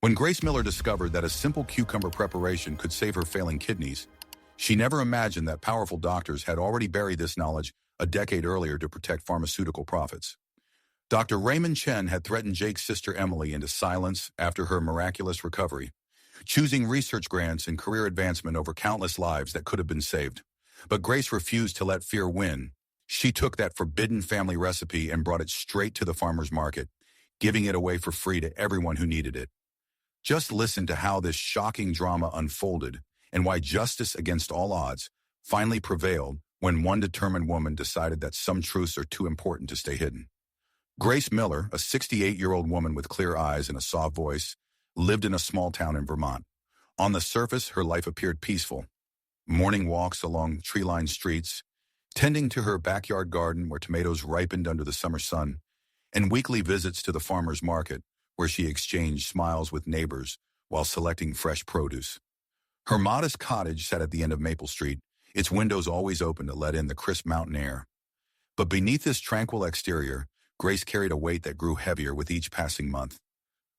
When Grace Miller discovered that a simple cucumber preparation could save her failing kidneys, she never imagined that powerful doctors had already buried this knowledge a decade earlier to protect pharmaceutical profits. Dr. Raymond Chen had threatened Jake's sister Emily into silence after her miraculous recovery, choosing research grants and career advancement over countless lives that could have been saved. But Grace refused to let fear win. She took that forbidden family recipe and brought it straight to the farmer's market, giving it away for free to everyone who needed it. Just listen to how this shocking drama unfolded and why justice against all odds finally prevailed when one determined woman decided that some truths are too important to stay hidden. Grace Miller, a 68-year-old woman with clear eyes and a soft voice, lived in a small town in Vermont. On the surface, her life appeared peaceful. Morning walks along tree-lined streets, tending to her backyard garden where tomatoes ripened under the summer sun, and weekly visits to the farmer's market where she exchanged smiles with neighbors while selecting fresh produce. Her modest cottage sat at the end of Maple Street, its windows always open to let in the crisp mountain air. But beneath this tranquil exterior, Grace carried a weight that grew heavier with each passing month.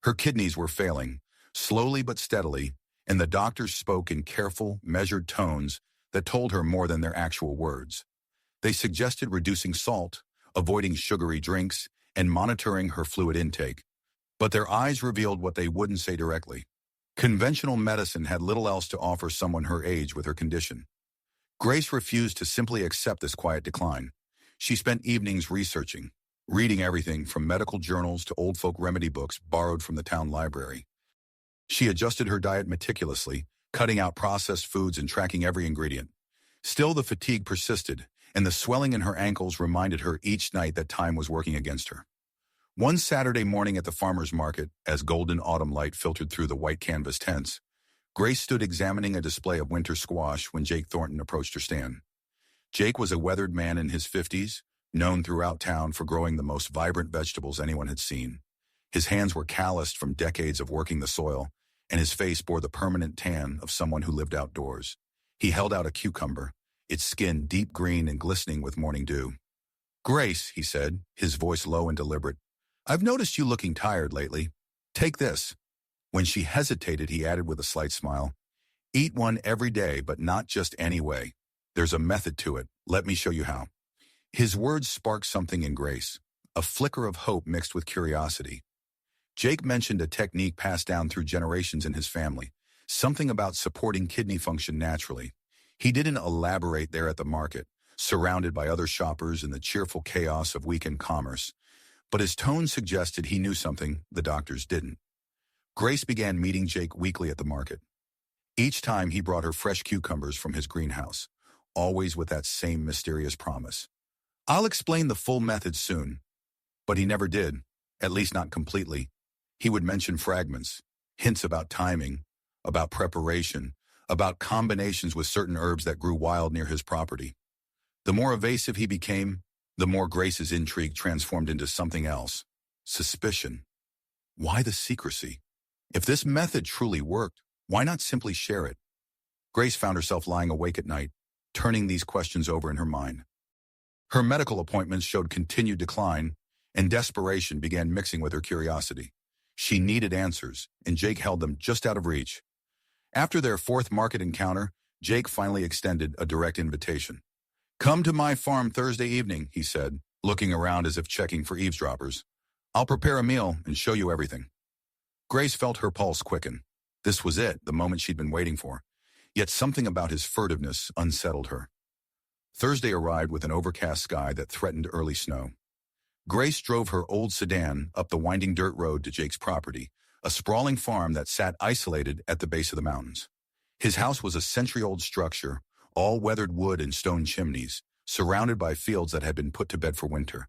Her kidneys were failing, slowly but steadily, and the doctors spoke in careful, measured tones that told her more than their actual words. They suggested reducing salt, avoiding sugary drinks, and monitoring her fluid intake. But their eyes revealed what they wouldn't say directly. Conventional medicine had little else to offer someone her age with her condition. Grace refused to simply accept this quiet decline. She spent evenings researching, reading everything from medical journals to old folk remedy books borrowed from the town library. She adjusted her diet meticulously, cutting out processed foods and tracking every ingredient. Still, the fatigue persisted, and the swelling in her ankles reminded her each night that time was working against her. One Saturday morning at the farmer's market, as golden autumn light filtered through the white canvas tents, Grace stood examining a display of winter squash when Jake Thornton approached her stand. Jake was a weathered man in his 50s, known throughout town for growing the most vibrant vegetables anyone had seen. His hands were calloused from decades of working the soil, and his face bore the permanent tan of someone who lived outdoors. He held out a cucumber, its skin deep green and glistening with morning dew. "Grace," he said, his voice low and deliberate, "I've noticed you looking tired lately. Take this." When she hesitated, he added with a slight smile, "Eat one every day, but not just any way. There's a method to it. Let me show you how." His words sparked something in Grace, a flicker of hope mixed with curiosity. Jake mentioned a technique passed down through generations in his family, something about supporting kidney function naturally. He didn't elaborate there at the market, surrounded by other shoppers in the cheerful chaos of weekend commerce, but his tone suggested he knew something the doctors didn't. Grace began meeting Jake weekly at the market. Each time he brought her fresh cucumbers from his greenhouse, always with that same mysterious promise. "I'll explain the full method soon." But he never did, at least not completely. He would mention fragments, hints about timing, about preparation, about combinations with certain herbs that grew wild near his property. The more evasive he became, the more Grace's intrigue transformed into something else. Suspicion. Why the secrecy? If this method truly worked, why not simply share it? Grace found herself lying awake at night, turning these questions over in her mind. Her medical appointments showed continued decline, and desperation began mixing with her curiosity. She needed answers, and Jake held them just out of reach. After their fourth market encounter, Jake finally extended a direct invitation. "Come to my farm Thursday evening," he said, looking around as if checking for eavesdroppers. "I'll prepare a meal and show you everything." Grace felt her pulse quicken. This was it, the moment she'd been waiting for. Yet something about his furtiveness unsettled her. Thursday arrived with an overcast sky that threatened early snow. Grace drove her old sedan up the winding dirt road to Jake's property, a sprawling farm that sat isolated at the base of the mountains. His house was a century-old structure, all weathered wood and stone chimneys, surrounded by fields that had been put to bed for winter.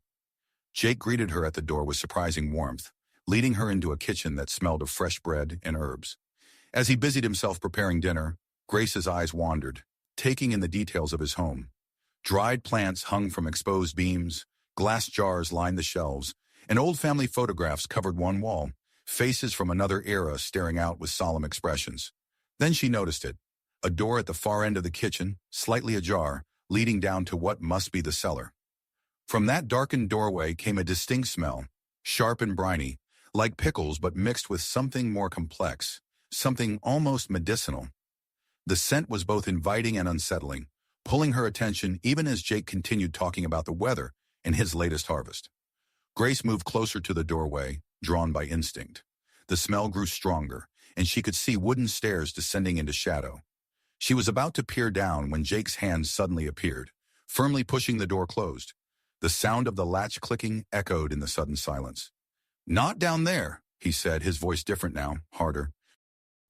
Jake greeted her at the door with surprising warmth, leading her into a kitchen that smelled of fresh bread and herbs. As he busied himself preparing dinner, Grace's eyes wandered, taking in the details of his home. Dried plants hung from exposed beams, glass jars lined the shelves, and old family photographs covered one wall, faces from another era staring out with solemn expressions. Then she noticed it, a door at the far end of the kitchen, slightly ajar, leading down to what must be the cellar. From that darkened doorway came a distinct smell, sharp and briny, like pickles but mixed with something more complex, something almost medicinal. The scent was both inviting and unsettling, pulling her attention even as Jake continued talking about the weather and his latest harvest. Grace moved closer to the doorway, drawn by instinct. The smell grew stronger, and she could see wooden stairs descending into shadow. She was about to peer down when Jake's hand suddenly appeared, firmly pushing the door closed. The sound of the latch clicking echoed in the sudden silence. "Not down there," he said, his voice different now, harder.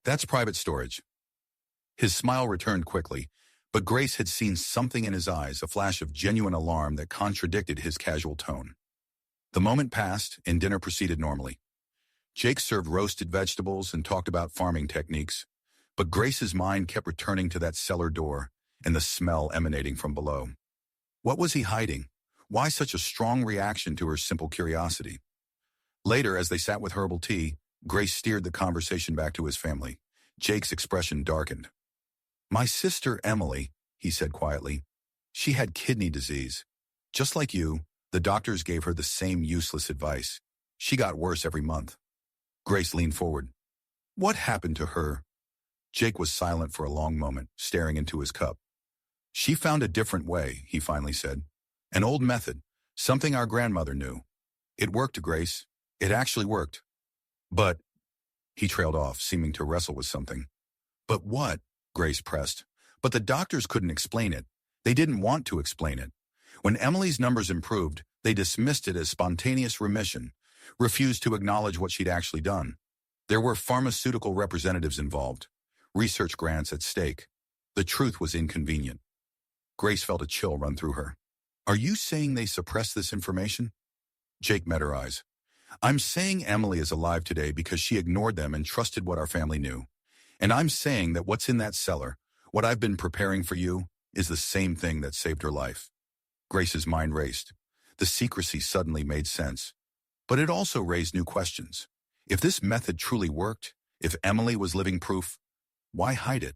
"That's private storage." His smile returned quickly, but Grace had seen something in his eyes, a flash of genuine alarm that contradicted his casual tone. The moment passed, and dinner proceeded normally. Jake served roasted vegetables and talked about farming techniques, but Grace's mind kept returning to that cellar door and the smell emanating from below. What was he hiding? Why such a strong reaction to her simple curiosity? Later, as they sat with herbal tea, Grace steered the conversation back to his family. Jake's expression darkened. "My sister Emily," he said quietly. "She had kidney disease. Just like you, the doctors gave her the same useless advice. She got worse every month." Grace leaned forward. "What happened to her?" Jake was silent for a long moment, staring into his cup. "She found a different way," he finally said. "An old method, something our grandmother knew. It worked, Grace. It actually worked. But—" he trailed off, seeming to wrestle with something. "But what?" Grace pressed. "But the doctors couldn't explain it. They didn't want to explain it. When Emily's numbers improved, they dismissed it as spontaneous remission, refused to acknowledge what she'd actually done. There were pharmaceutical representatives involved, research grants at stake. The truth was inconvenient." Grace felt a chill run through her. "Are you saying they suppressed this information?" Jake met her eyes. "I'm saying Emily is alive today because she ignored them and trusted what our family knew. And I'm saying that what's in that cellar, what I've been preparing for you, is the same thing that saved her life." Grace's mind raced. The secrecy suddenly made sense. But it also raised new questions. If this method truly worked, if Emily was living proof, why hide it?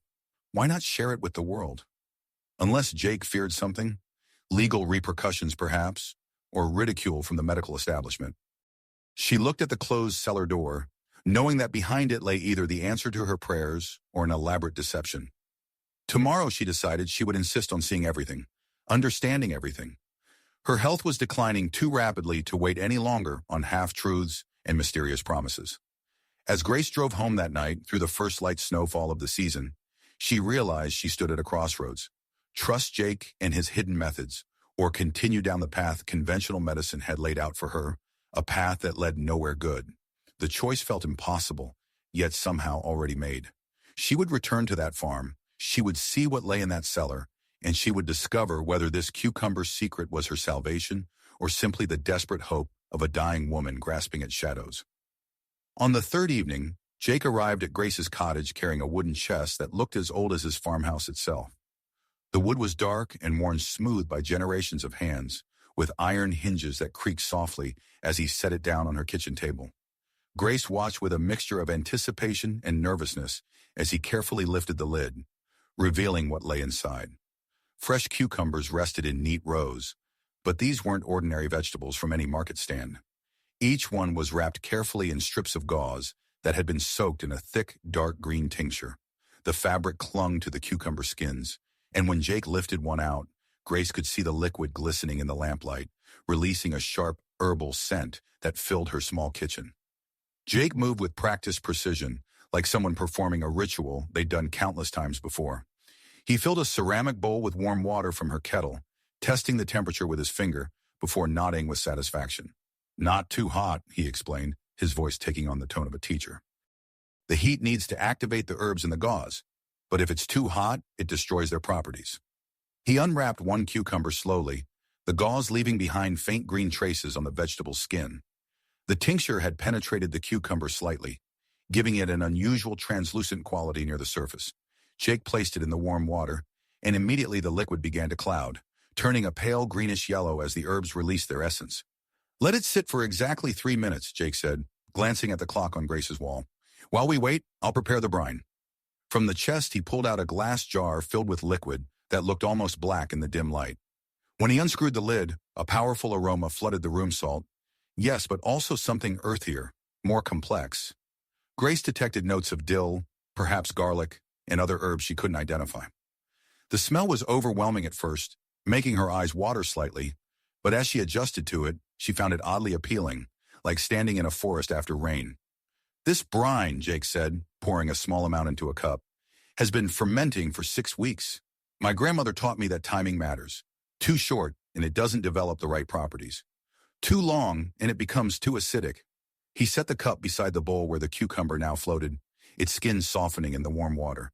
Why not share it with the world? Unless Jake feared something, legal repercussions perhaps, or ridicule from the medical establishment. She looked at the closed cellar door, knowing that behind it lay either the answer to her prayers or an elaborate deception. Tomorrow, she decided, she would insist on seeing everything, understanding everything. Her health was declining too rapidly to wait any longer on half-truths and mysterious promises. As Grace drove home that night through the first light snowfall of the season, she realized she stood at a crossroads. Trust Jake and his hidden methods, or continue down the path conventional medicine had laid out for her, a path that led nowhere good. The choice felt impossible, yet somehow already made. She would return to that farm, she would see what lay in that cellar, and she would discover whether this cucumber secret was her salvation or simply the desperate hope of a dying woman grasping at shadows. On the third evening, Jake arrived at Grace's cottage carrying a wooden chest that looked as old as his farmhouse itself. The wood was dark and worn smooth by generations of hands, with iron hinges that creaked softly as he set it down on her kitchen table. Grace watched with a mixture of anticipation and nervousness as he carefully lifted the lid, revealing what lay inside. Fresh cucumbers rested in neat rows, but these weren't ordinary vegetables from any market stand. Each one was wrapped carefully in strips of gauze that had been soaked in a thick, dark green tincture. The fabric clung to the cucumber skins, and when Jake lifted one out, Grace could see the liquid glistening in the lamplight, releasing a sharp, herbal scent that filled her small kitchen. Jake moved with practiced precision, like someone performing a ritual they'd done countless times before. He filled a ceramic bowl with warm water from her kettle, testing the temperature with his finger before nodding with satisfaction. "Not too hot," he explained, his voice taking on the tone of a teacher. "The heat needs to activate the herbs in the gauze, but if it's too hot, it destroys their properties." He unwrapped one cucumber slowly, the gauze leaving behind faint green traces on the vegetable's skin. The tincture had penetrated the cucumber slightly, giving it an unusual translucent quality near the surface. Jake placed it in the warm water, and immediately the liquid began to cloud, turning a pale greenish yellow as the herbs released their essence. "Let it sit for exactly 3 minutes, Jake said, glancing at the clock on Grace's wall. "While we wait, I'll prepare the brine." From the chest, he pulled out a glass jar filled with liquid that looked almost black in the dim light. When he unscrewed the lid, a powerful aroma flooded the room. Salt, yes, but also something earthier, more complex. Grace detected notes of dill, perhaps garlic, and other herbs she couldn't identify. The smell was overwhelming at first, making her eyes water slightly, but as she adjusted to it, she found it oddly appealing, like standing in a forest after rain. This brine, Jake said, pouring a small amount into a cup, has been fermenting for 6 weeks. My grandmother taught me that timing matters. Too short, and it doesn't develop the right properties. Too long, and it becomes too acidic. He set the cup beside the bowl where the cucumber now floated, its skin softening in the warm water.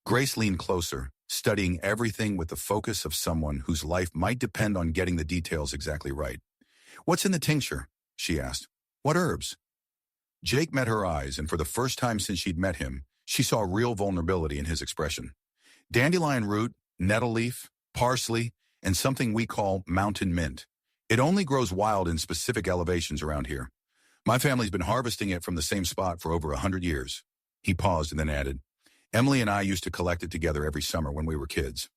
Grace leaned closer, studying everything with the focus of someone whose life might depend on getting the details exactly right. "What's in the tincture?" she asked. "What herbs?" Jake met her eyes, and for the first time since she'd met him, she saw real vulnerability in his expression. "Dandelion root, nettle leaf, parsley, and something we call mountain mint. It only grows wild in specific elevations around here. My family's been harvesting it from the same spot for over 100 years. He paused and then added, "Emily and I used to collect it together every summer when we were kids."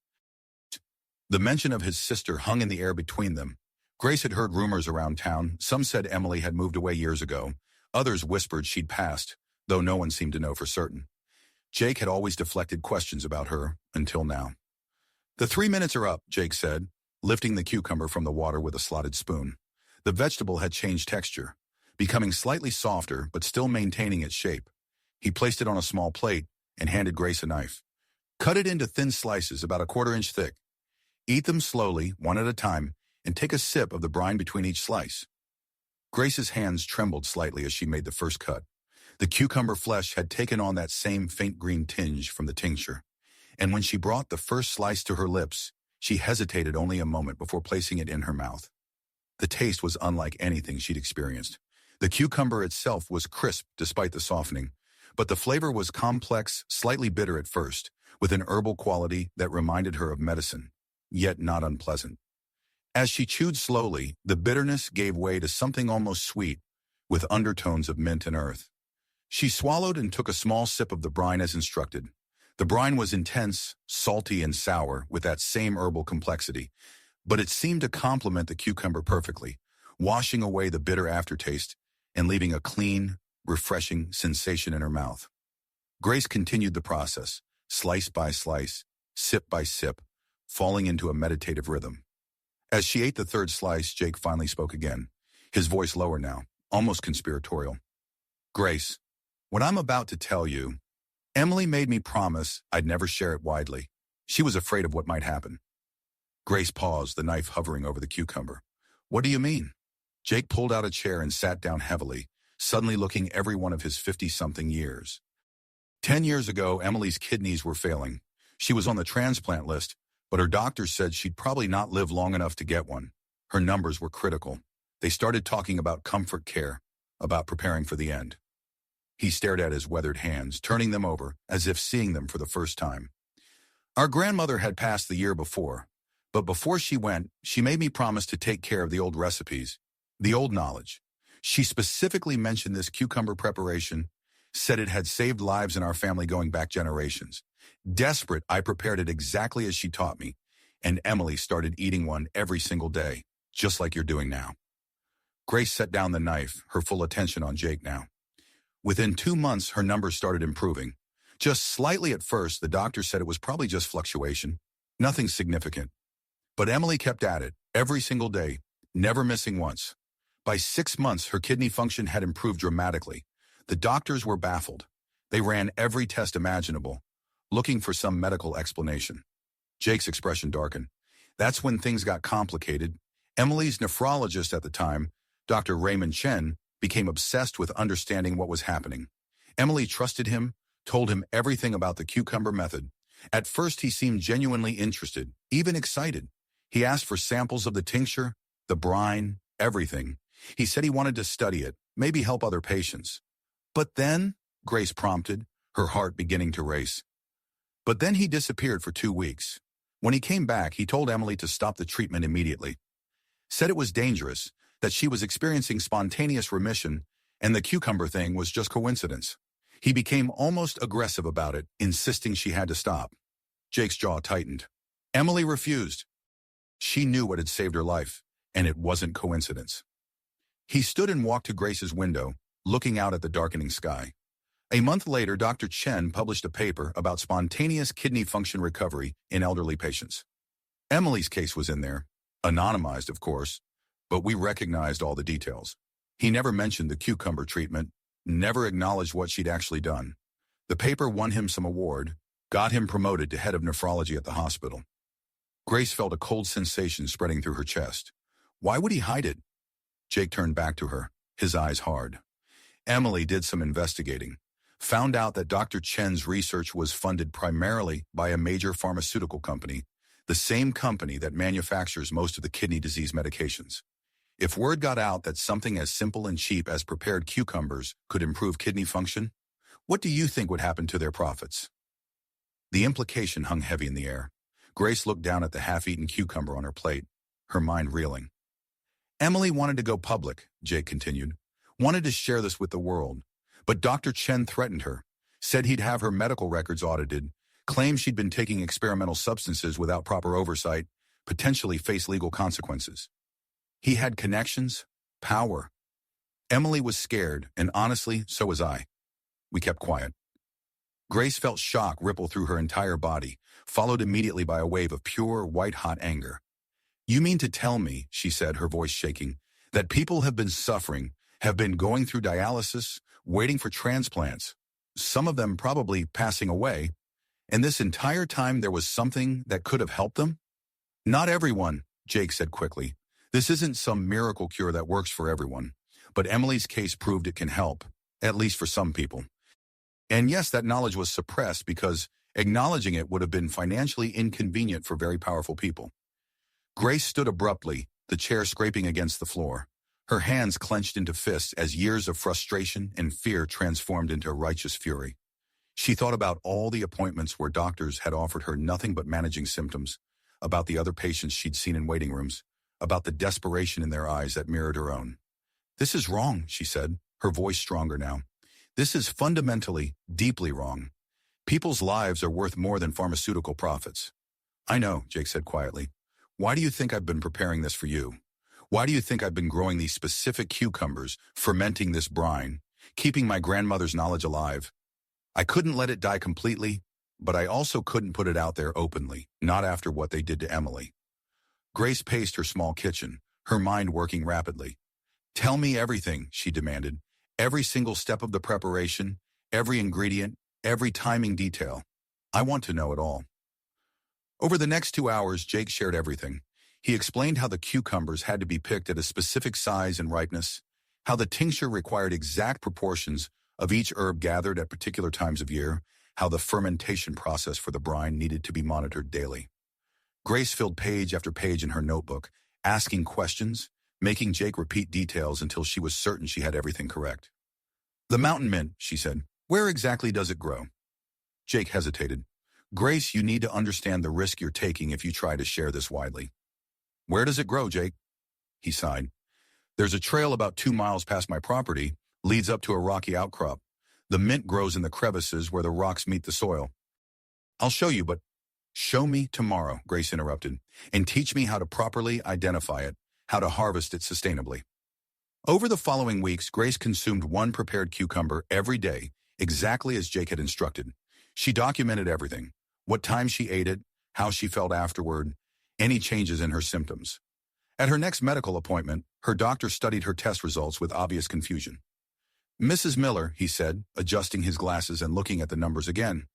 The mention of his sister hung in the air between them. Grace had heard rumors around town. Some said Emily had moved away years ago. Others whispered she'd passed, though no one seemed to know for certain. Jake had always deflected questions about her, until now. "The 3 minutes are up," Jake said, lifting the cucumber from the water with a slotted spoon. The vegetable had changed texture, becoming slightly softer but still maintaining its shape. He placed it on a small plate and handed Grace a knife. "Cut it into thin slices about 1/4 inch thick. Eat them slowly, one at a time, and take a sip of the brine between each slice." Grace's hands trembled slightly as she made the first cut. The cucumber flesh had taken on that same faint green tinge from the tincture, and when she brought the first slice to her lips, she hesitated only a moment before placing it in her mouth. The taste was unlike anything she'd experienced. The cucumber itself was crisp despite the softening, but the flavor was complex, slightly bitter at first, with an herbal quality that reminded her of medicine, yet not unpleasant. As she chewed slowly, the bitterness gave way to something almost sweet, with undertones of mint and earth. She swallowed and took a small sip of the brine as instructed. The brine was intense, salty, and sour with that same herbal complexity, but it seemed to complement the cucumber perfectly, washing away the bitter aftertaste and leaving a clean, refreshing sensation in her mouth. Grace continued the process, slice by slice, sip by sip, falling into a meditative rhythm. As she ate the third slice, Jake finally spoke again, his voice lower now, almost conspiratorial. "Grace, what I'm about to tell you, Emily made me promise I'd never share it widely. She was afraid of what might happen." Grace paused, the knife hovering over the cucumber. "What do you mean?" Jake pulled out a chair and sat down heavily, suddenly looking every one of his 50-something years. 10 years ago, Emily's kidneys were failing. She was on the transplant list, but her doctors said she'd probably not live long enough to get one. Her numbers were critical. They started talking about comfort care, about preparing for the end. He stared at his weathered hands, turning them over, as if seeing them for the first time. "Our grandmother had passed the year before, but before she went, she made me promise to take care of the old recipes, the old knowledge. She specifically mentioned this cucumber preparation, said it had saved lives in our family going back generations. Desperate, I prepared it exactly as she taught me, and Emily started eating one every single day, just like you're doing now." Grace set down the knife, her full attention on Jake now. Within 2 months, her numbers started improving. Just slightly at first, the doctor said it was probably just fluctuation, nothing significant. But Emily kept at it, every single day, never missing once. By 6 months, her kidney function had improved dramatically. The doctors were baffled. They ran every test imaginable, looking for some medical explanation. Jake's expression darkened. That's when things got complicated. Emily's nephrologist at the time, Dr. Raymond Chen, became obsessed with understanding what was happening. Emily trusted him, told him everything about the cucumber method. At first, he seemed genuinely interested, even excited. He asked for samples of the tincture, the brine, everything. He said he wanted to study it, maybe help other patients. "But then," Grace prompted, her heart beginning to race. "But then he disappeared for 2 weeks. When he came back, he told Emily to stop the treatment immediately. Said it was dangerous, that she was experiencing spontaneous remission, and the cucumber thing was just coincidence. He became almost aggressive about it, insisting she had to stop." Jake's jaw tightened. Emily refused. She knew what had saved her life, and it wasn't coincidence. He stood and walked to Grace's window, looking out at the darkening sky. A month later, Dr. Chen published a paper about spontaneous kidney function recovery in elderly patients. Emily's case was in there, anonymized, of course, but we recognized all the details. He never mentioned the cucumber treatment, never acknowledged what she'd actually done. The paper won him some award, got him promoted to head of nephrology at the hospital. Grace felt a cold sensation spreading through her chest. Why would he hide it? Jake turned back to her, his eyes hard. Emily did some investigating, found out that Dr. Chen's research was funded primarily by a major pharmaceutical company, the same company that manufactures most of the kidney disease medications. If word got out that something as simple and cheap as prepared cucumbers could improve kidney function, what do you think would happen to their profits? The implication hung heavy in the air. Grace looked down at the half-eaten cucumber on her plate, her mind reeling. Emily wanted to go public, Jake continued, wanted to share this with the world. But Dr. Chen threatened her, said he'd have her medical records audited, claimed she'd been taking experimental substances without proper oversight, potentially face legal consequences. He had connections, power. Emily was scared, and honestly, so was I. We kept quiet. Grace felt shock ripple through her entire body, followed immediately by a wave of pure, white-hot anger. You mean to tell me, she said, her voice shaking, that people have been suffering, have been going through dialysis, waiting for transplants, some of them probably passing away, and this entire time there was something that could have helped them? Not everyone, Jake said quickly. This isn't some miracle cure that works for everyone, but Emily's case proved it can help, at least for some people. And yes, that knowledge was suppressed because acknowledging it would have been financially inconvenient for very powerful people. Grace stood abruptly, the chair scraping against the floor. Her hands clenched into fists as years of frustration and fear transformed into righteous fury. She thought about all the appointments where doctors had offered her nothing but managing symptoms, about the other patients she'd seen in waiting rooms, about the desperation in their eyes that mirrored her own. This is wrong, she said, her voice stronger now. This is fundamentally, deeply wrong. People's lives are worth more than pharmaceutical profits. I know, Jake said quietly. Why do you think I've been preparing this for you? Why do you think I've been growing these specific cucumbers, fermenting this brine, keeping my grandmother's knowledge alive? I couldn't let it die completely, but I also couldn't put it out there openly, not after what they did to Emily. Grace paced her small kitchen, her mind working rapidly. Tell me everything, she demanded. Every single step of the preparation, every ingredient, every timing detail. I want to know it all. Over the next 2 hours, Jake shared everything. He explained how the cucumbers had to be picked at a specific size and ripeness, how the tincture required exact proportions of each herb gathered at particular times of year, how the fermentation process for the brine needed to be monitored daily. Grace filled page after page in her notebook, asking questions, making Jake repeat details until she was certain she had everything correct. The mountain mint, she said. Where exactly does it grow? Jake hesitated. Grace, you need to understand the risk you're taking if you try to share this widely. Where does it grow, Jake? He sighed. There's a trail about 2 miles past my property, leads up to a rocky outcrop. The mint grows in the crevices where the rocks meet the soil. I'll show you, but show me tomorrow, Grace interrupted, and teach me how to properly identify it, how to harvest it sustainably. Over the following weeks, Grace consumed 1 prepared cucumber every day, exactly as Jake had instructed. She documented everything, what time she ate it, how she felt afterward, any changes in her symptoms. At her next medical appointment, her doctor studied her test results with obvious confusion. Mrs. Miller, he said, adjusting his glasses and looking at the numbers again,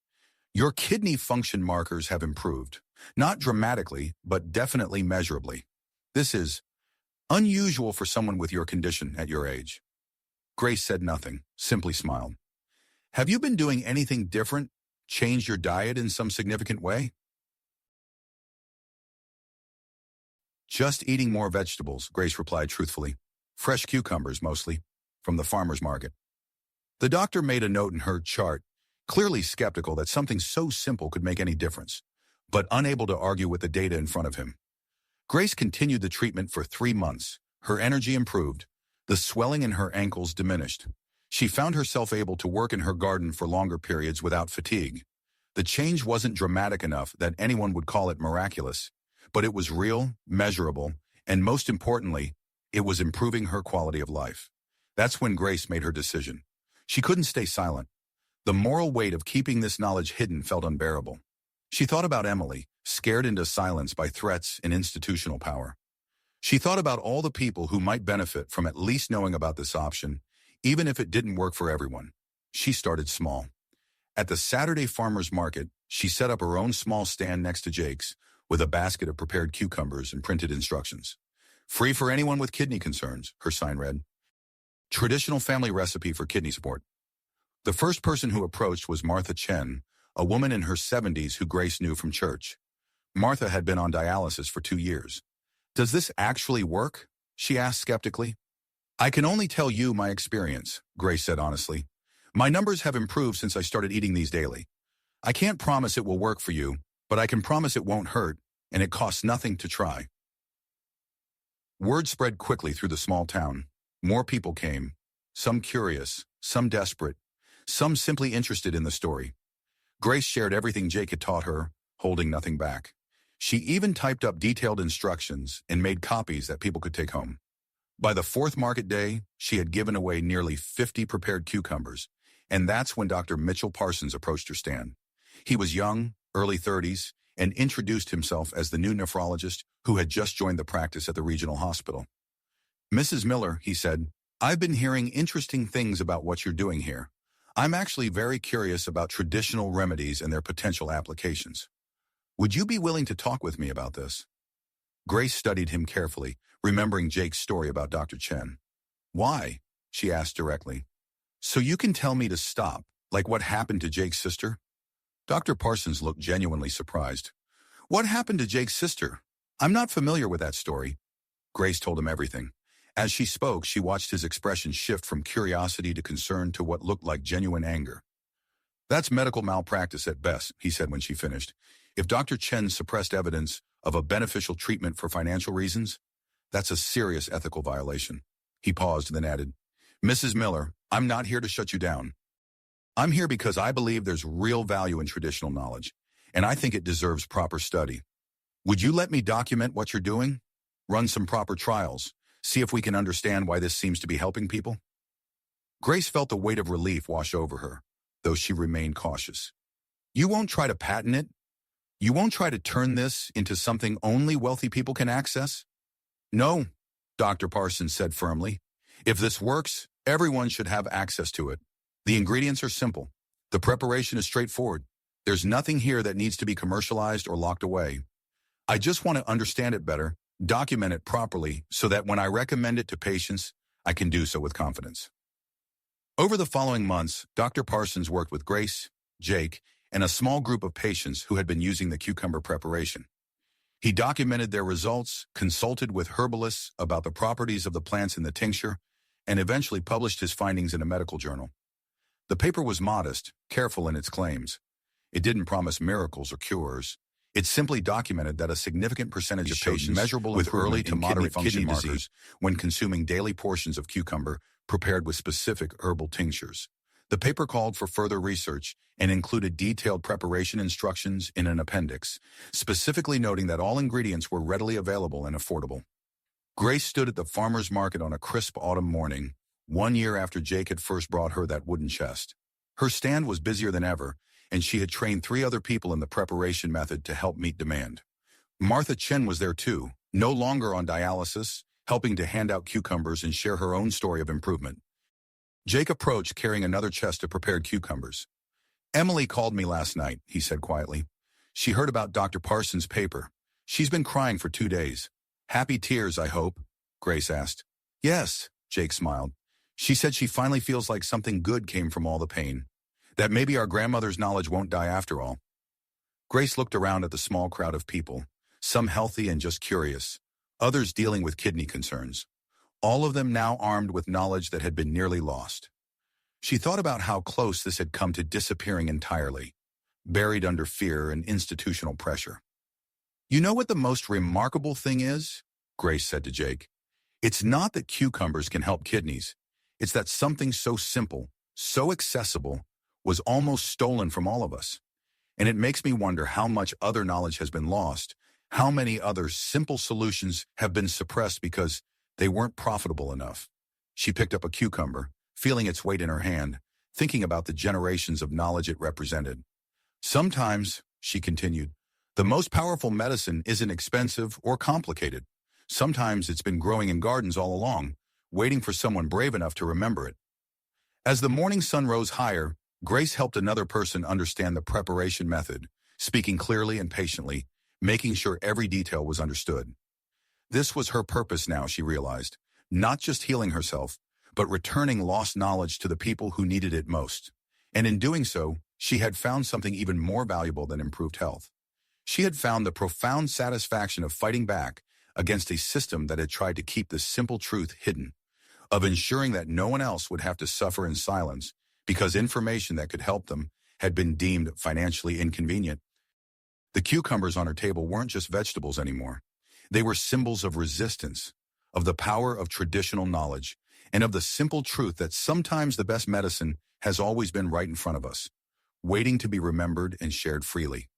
your kidney function markers have improved. Not dramatically, but definitely measurably. This is unusual for someone with your condition at your age. Grace said nothing, simply smiled. Have you been doing anything different? Changed your diet in some significant way? Just eating more vegetables, Grace replied truthfully. Fresh cucumbers, mostly, from the farmer's market. The doctor made a note in her chart, clearly skeptical that something so simple could make any difference, but unable to argue with the data in front of him. Grace continued the treatment for 3 months. Her energy improved. The swelling in her ankles diminished. She found herself able to work in her garden for longer periods without fatigue. The change wasn't dramatic enough that anyone would call it miraculous, but it was real, measurable, and most importantly, it was improving her quality of life. That's when Grace made her decision. She couldn't stay silent. The moral weight of keeping this knowledge hidden felt unbearable. She thought about Emily, scared into silence by threats and institutional power. She thought about all the people who might benefit from at least knowing about this option, even if it didn't work for everyone. She started small. At the Saturday farmers market, she set up her own small stand next to Jake's with a basket of prepared cucumbers and printed instructions. Free for anyone with kidney concerns, her sign read. Traditional family recipe for kidney support. The first person who approached was Martha Chen, a woman in her 70s who Grace knew from church. Martha had been on dialysis for 2 years. "Does this actually work?" she asked skeptically. "I can only tell you my experience," Grace said honestly. "My numbers have improved since I started eating these daily. I can't promise it will work for you, but I can promise it won't hurt, and it costs nothing to try." Word spread quickly through the small town. More people came, some curious, some desperate, some simply interested in the story. Grace shared everything Jake had taught her, holding nothing back. She even typed up detailed instructions and made copies that people could take home. By the fourth market day, she had given away nearly 50 prepared cucumbers, and that's when Dr. Mitchell Parsons approached her stand. He was young, early 30s, and introduced himself as the new nephrologist who had just joined the practice at the regional hospital. "Mrs. Miller," he said, "I've been hearing interesting things about what you're doing here. I'm actually very curious about traditional remedies and their potential applications. Would you be willing to talk with me about this?" Grace studied him carefully, remembering Jake's story about Dr. Chen. "Why?" she asked directly. "So you can tell me to stop, like what happened to Jake's sister?" Dr. Parsons looked genuinely surprised. "What happened to Jake's sister? I'm not familiar with that story." Grace told him everything. As she spoke, she watched his expression shift from curiosity to concern to what looked like genuine anger. "That's medical malpractice at best," he said when she finished. "If Dr. Chen suppressed evidence of a beneficial treatment for financial reasons, that's a serious ethical violation." He paused and then added, "Mrs. Miller, I'm not here to shut you down. I'm here because I believe there's real value in traditional knowledge, and I think it deserves proper study. Would you let me document what you're doing? Run some proper trials, see if we can understand why this seems to be helping people?" Grace felt the weight of relief wash over her, though she remained cautious. "You won't try to patent it? You won't try to turn this into something only wealthy people can access?" "No," Dr. Parsons said firmly. "If this works, everyone should have access to it. The ingredients are simple. The preparation is straightforward. There's nothing here that needs to be commercialized or locked away. I just want to understand it better, document it properly, so that when I recommend it to patients, I can do so with confidence." Over the following months, Dr. Parsons worked with Grace, Jake, and a small group of patients who had been using the cucumber preparation. He documented their results, consulted with herbalists about the properties of the plants in the tincture, and eventually published his findings in a medical journal. The paper was modest, careful in its claims. It didn't promise miracles or cures. It simply documented that a significant percentage of patients measurable with early to moderate kidney disease when consuming daily portions of cucumber prepared with specific herbal tinctures. The paper called for further research and included detailed preparation instructions in an appendix, specifically noting that all ingredients were readily available and affordable. Grace stood at the farmer's market on a crisp autumn morning, 1 year after Jake had first brought her that wooden chest. Her stand was busier than ever, and she had trained 3 other people in the preparation method to help meet demand. Martha Chen was there too, no longer on dialysis, helping to hand out cucumbers and share her own story of improvement. Jake approached carrying another chest of prepared cucumbers. "Emily called me last night," he said quietly. "She heard about Dr. Parsons' paper. She's been crying for 2 days. Happy tears, I hope?" Grace asked. "Yes," Jake smiled. "She said she finally feels like something good came from all the pain. That maybe our grandmother's knowledge won't die after all." Grace looked around at the small crowd of people, some healthy and just curious, others dealing with kidney concerns, all of them now armed with knowledge that had been nearly lost. She thought about how close this had come to disappearing entirely, buried under fear and institutional pressure. "You know what the most remarkable thing is?" Grace said to Jake. "It's not that cucumbers can help kidneys. It's that something so simple, so accessible, was almost stolen from all of us. And it makes me wonder how much other knowledge has been lost, how many other simple solutions have been suppressed because they weren't profitable enough. She picked up a cucumber, feeling its weight in her hand, thinking about the generations of knowledge it represented. Sometimes, she continued, the most powerful medicine isn't expensive or complicated. Sometimes it's been growing in gardens all along, waiting for someone brave enough to remember it. As the morning sun rose higher, Grace helped another person understand the preparation method, speaking clearly and patiently, making sure every detail was understood. This was her purpose now, she realized, not just healing herself, but returning lost knowledge to the people who needed it most. And in doing so, she had found something even more valuable than improved health. She had found the profound satisfaction of fighting back against a system that had tried to keep this simple truth hidden, of ensuring that no one else would have to suffer in silence because information that could help them had been deemed financially inconvenient. The cucumbers on her table weren't just vegetables anymore. They were symbols of resistance, of the power of traditional knowledge, and of the simple truth that sometimes the best medicine has always been right in front of us, waiting to be remembered and shared freely.